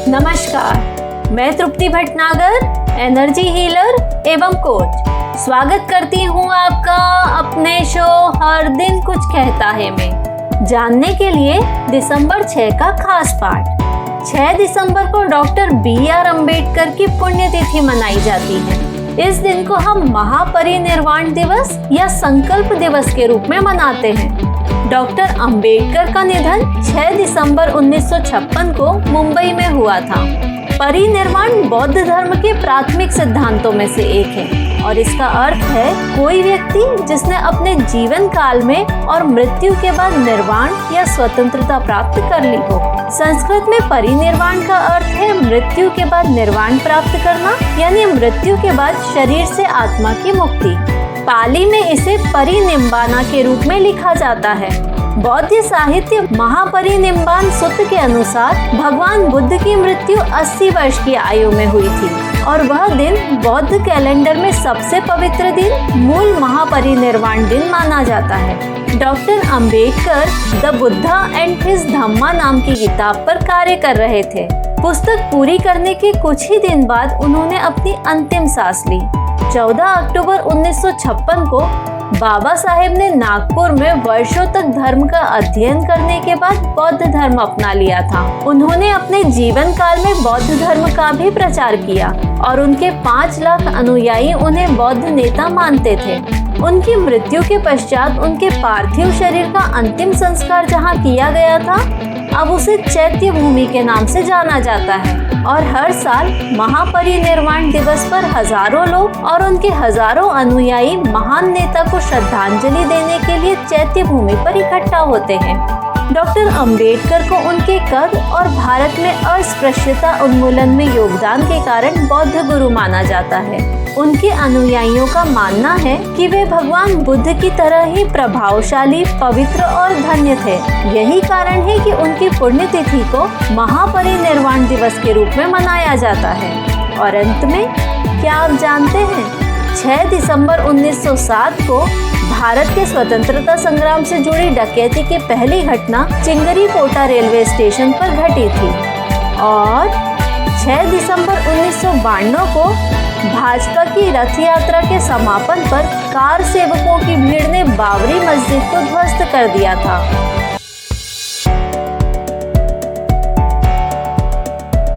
नमस्कार, मैं तृप्ति Bhatnagar, energy healer एवं कोच। स्वागत करती हूँ आपका अपने शो हर दिन कुछ कहता है में जानने के लिए दिसंबर 6 का खास पाठ। 6 दिसंबर को डॉक्टर BR अम्बेडकर की पुण्यतिथि मनाई जाती है। इस दिन को हम महापरिनिर्वाण दिवस या संकल्प दिवस के रूप में मनाते हैं। डॉक्टर अम्बेडकर का निधन 6 दिसंबर 1956 को मुंबई में हुआ था। परिनिर्वाण बौद्ध धर्म के प्राथमिक सिद्धांतों में से एक है और इसका अर्थ है कोई व्यक्ति जिसने अपने जीवन काल में और मृत्यु के बाद निर्वाण या स्वतंत्रता प्राप्त कर ली हो। संस्कृत में परिनिर्वाण का अर्थ है मृत्यु के बाद निर्वाण प्राप्त करना, यानी मृत्यु के बाद शरीर से आत्मा की मुक्ति। पाली में इसे परिनिम्बाना के रूप में लिखा जाता है। बौद्ध साहित्य महापरिनिम्बान सूत्र के अनुसार भगवान बुद्ध की मृत्यु 80 वर्ष की आयु में हुई थी और वह दिन बौद्ध कैलेंडर में सबसे पवित्र दिन मूल महापरिनिर्वाण दिन माना जाता है। Doctor Ambedkar the Buddha and his Dhamma नाम की किताब पर कार्य कर रहे थे। पुस्तक पूरी करने के कुछ ही दिन बाद उन्होंने अपनी अंतिम सांस ली। 14 अक्टूबर 1956 को बाबा साहेब ने नागपुर में वर्षों तक धर्म का अध्ययन करने के बाद बौद्ध धर्म अपना लिया था। उन्होंने अपने जीवन काल में बौद्ध धर्म का भी प्रचार किया और उनके 5 लाख अनुयायी उन्हें बौद्ध नेता मानते थे। उनकी मृत्यु के पश्चात उनके पार्थिव शरीर का अंतिम संस्कार जहाँ किया गया था, अब उसे चैत्य भूमि के नाम से जाना जाता है और हर साल महापरिनिर्वाण दिवस पर हजारों लोग और उनके हजारों अनुयायी महान नेता को श्रद्धांजलि देने के लिए चैत्य भूमि पर इकट्ठा होते हैं। डॉक्टर अम्बेडकर को उनके कद और भारत में अस्पृश्यता उन्मूलन में योगदान के कारण बौद्ध गुरु माना जाता है। उनके अनुयायियों का मानना है कि वे भगवान बुद्ध की तरह ही प्रभावशाली, पवित्र और धन्य थे। यही कारण है कि उनकी पुण्यतिथि को महापरिनिर्वाण दिवस के रूप में मनाया जाता है। और अंत में क्या आप जानते हैं, 6 दिसंबर 1907 को भारत के स्वतंत्रता संग्राम से जुड़ी डकैती की पहली घटना चिंगरीपोटा रेलवे स्टेशन पर घटी थी और 6 दिसंबर 1992 को भाजपा की रथ यात्रा के समापन पर कार सेवकों की भीड़ ने बाबरी मस्जिद को ध्वस्त कर दिया था।